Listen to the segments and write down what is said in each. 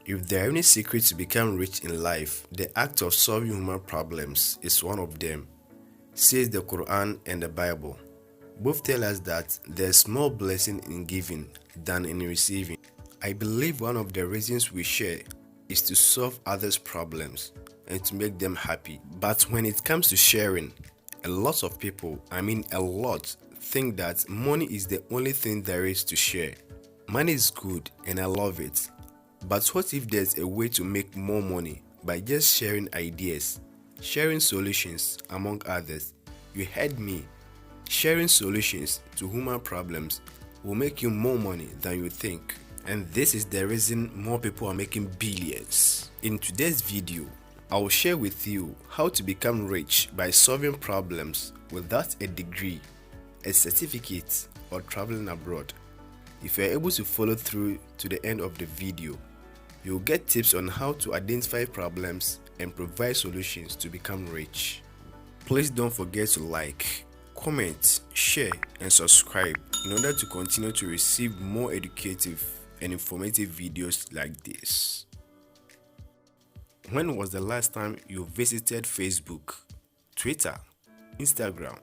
If there are any secrets to become rich in life, the act of solving human problems is one of them, says the Quran and the Bible. Both tell us that there's more blessing in giving than in receiving. I believe one of the reasons we share is to solve others' problems and to make them happy. But when it comes to sharing, a lot of people, a lot, think that money is the only thing there is to share. Money is good and I love it. But what if there's a way to make more money by just sharing ideas, sharing solutions among others? You heard me. Sharing solutions to human problems will make you more money than you think. And this is the reason more people are making billions. In today's video, I will share with you how to become rich by solving problems without a degree, a certificate, or traveling abroad. If you are able to follow through to the end of the video, you'll get tips on how to identify problems and provide solutions to become rich. Please don't forget to like, comment, share, and subscribe in order to continue to receive more educative and informative videos like this. When was the last time you visited Facebook, Twitter, Instagram,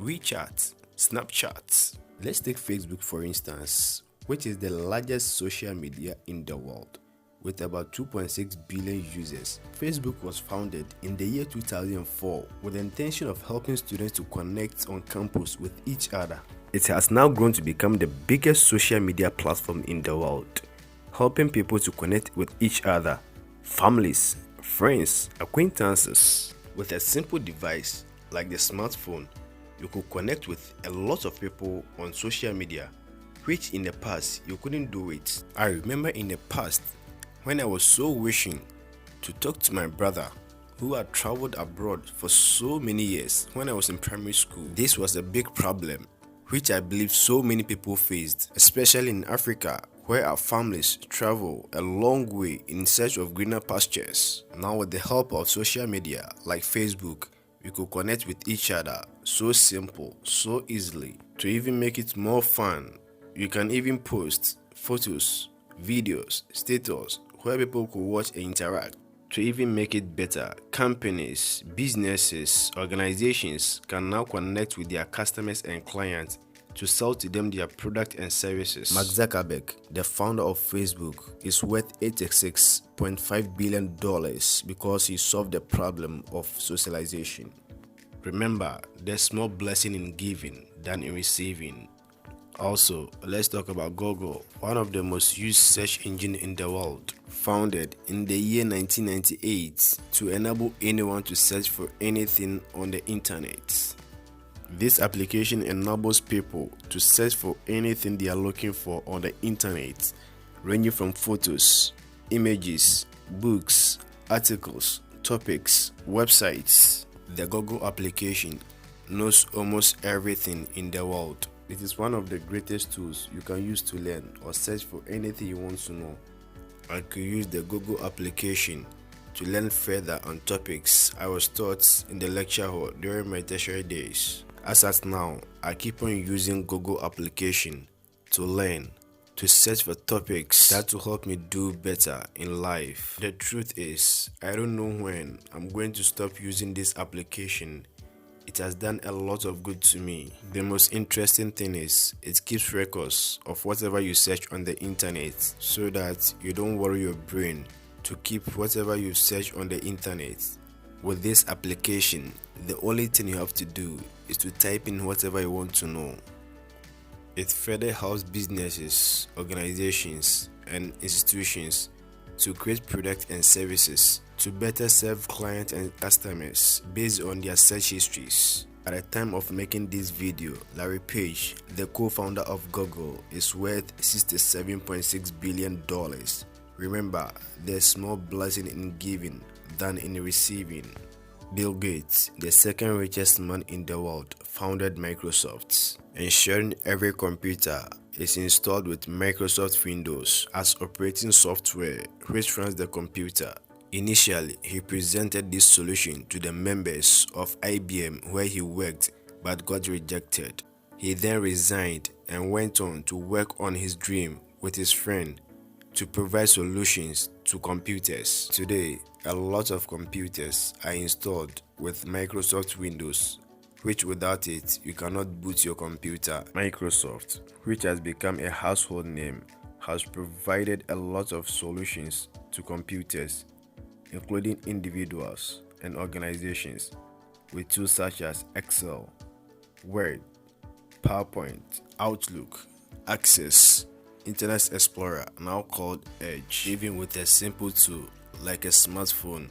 WeChat, Snapchat? Let's take Facebook for instance, which is the largest social media in the world. With about 2.6 billion users, Facebook was founded in the year 2004 with the intention of helping students to connect on campus with each other. It has now grown to become the biggest social media platform in the world, helping people to connect with each other, families, friends, acquaintances. With a simple device like the smartphone, you could connect with a lot of people on social media, which in the past you couldn't do it. I remember in the past, when I was so wishing to talk to my brother who had traveled abroad for so many years when I was in primary school. This was a big problem which I believe so many people faced, especially in Africa where our families travel a long way in search of greener pastures. Now with the help of social media like Facebook, we could connect with each other so simple, so easily. To even make it more fun, you can even post photos, videos, status where people could watch and interact. To even make it better, companies, businesses, organizations can now connect with their customers and clients to sell to them their product and services. Mark Zuckerberg, the founder of Facebook, is worth $86.5 billion because he solved the problem of socialization. Remember, there's more blessing in giving than in receiving. Also, let's talk about Google, one of the most used search engines in the world, founded in the year 1998 to enable anyone to search for anything on the internet. This application enables people to search for anything they are looking for on the internet, ranging from photos, images, books, articles, topics, websites. The Google application knows almost everything in the world. It is one of the greatest tools you can use to learn or search for anything you want to know. I could use the Google application to learn further on topics I was taught in the lecture hall during my tertiary days. As at now, I keep on using Google application to learn, to search for topics that will help me do better in life. The truth is, I don't know when I'm going to stop using this application. It has done a lot of good to me. The most interesting thing is, it keeps records of whatever you search on the internet so that you don't worry your brain to keep whatever you search on the internet. With this application, the only thing you have to do is to type in whatever you want to know. It further helps businesses, organizations, and institutions to create products and services to better serve clients and customers based on their search histories. At the time of making this video, Larry Page, the co-founder of Google, is worth $67.6 billion. Remember, there's more blessing in giving than in receiving. Bill Gates, the second richest man in the world, founded Microsoft, ensuring every computer is installed with Microsoft Windows as operating software which runs the computer. Initially, he presented this solution to the members of IBM where he worked but got rejected. He then resigned and went on to work on his dream with his friend to provide solutions to computers. Today, a lot of computers are installed with Microsoft Windows, which without it, you cannot boot your computer. Microsoft, which has become a household name, has provided a lot of solutions to computers, including individuals and organizations, with tools such as Excel, Word, PowerPoint, Outlook, Access, Internet Explorer, now called Edge. Even with a simple tool like a smartphone,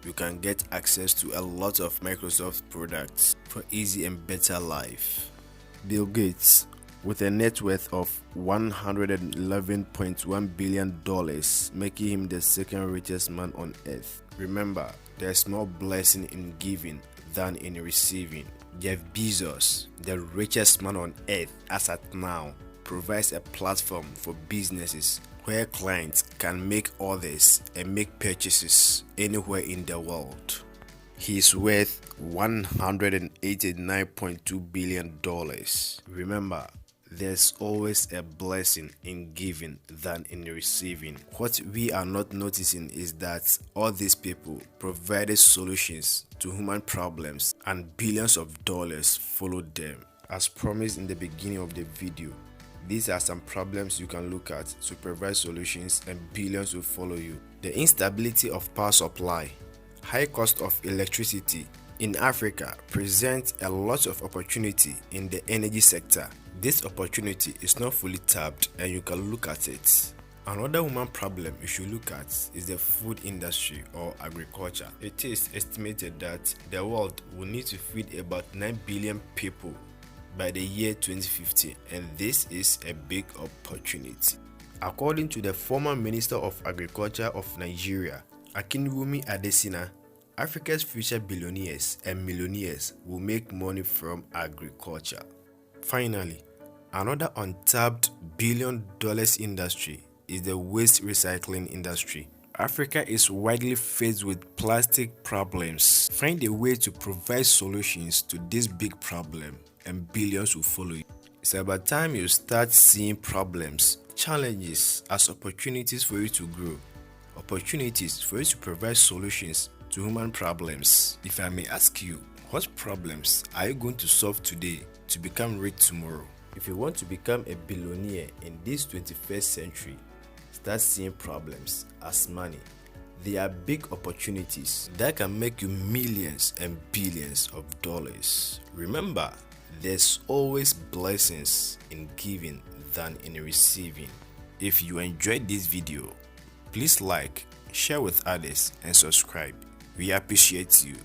you can get access to a lot of Microsoft products for easy and better life. Bill Gates, with a net worth of $111.1 billion, making him the second richest man on earth. Remember, there's more blessing in giving than in receiving. Jeff Bezos, the richest man on earth as at now, provides a platform for businesses where clients can make orders and make purchases anywhere in the world. He is worth $189.2 billion. Remember, there's always a blessing in giving than in receiving. What we are not noticing is that all these people provided solutions to human problems and billions of dollars followed them. As promised in the beginning of the video, these are some problems you can look at to provide solutions and billions will follow you. The instability of power supply, high cost of electricity in Africa presents a lot of opportunity in the energy sector. This opportunity is not fully tapped and you can look at it. Another human problem you should look at is the food industry or agriculture. It is estimated that the world will need to feed about 9 billion people by the year 2050, and this is a big opportunity. According to the former Minister of Agriculture of Nigeria, Akinwumi Adesina, Africa's future billionaires and millionaires will make money from agriculture. Finally, another untapped billion-dollar industry is the waste recycling industry. Africa is widely faced with plastic problems. Find a way to provide solutions to this big problem and billions will follow you. It's about time you start seeing problems, challenges as opportunities for you to grow, opportunities for you to provide solutions to human problems. If I may ask you, what problems are you going to solve today to become rich tomorrow? If you want to become a billionaire in this 21st century, start seeing problems as money. There are big opportunities that can make you millions and billions of dollars. Remember, there's always blessings in giving than in receiving. If you enjoyed this video, please like, share with others and subscribe. We appreciate you.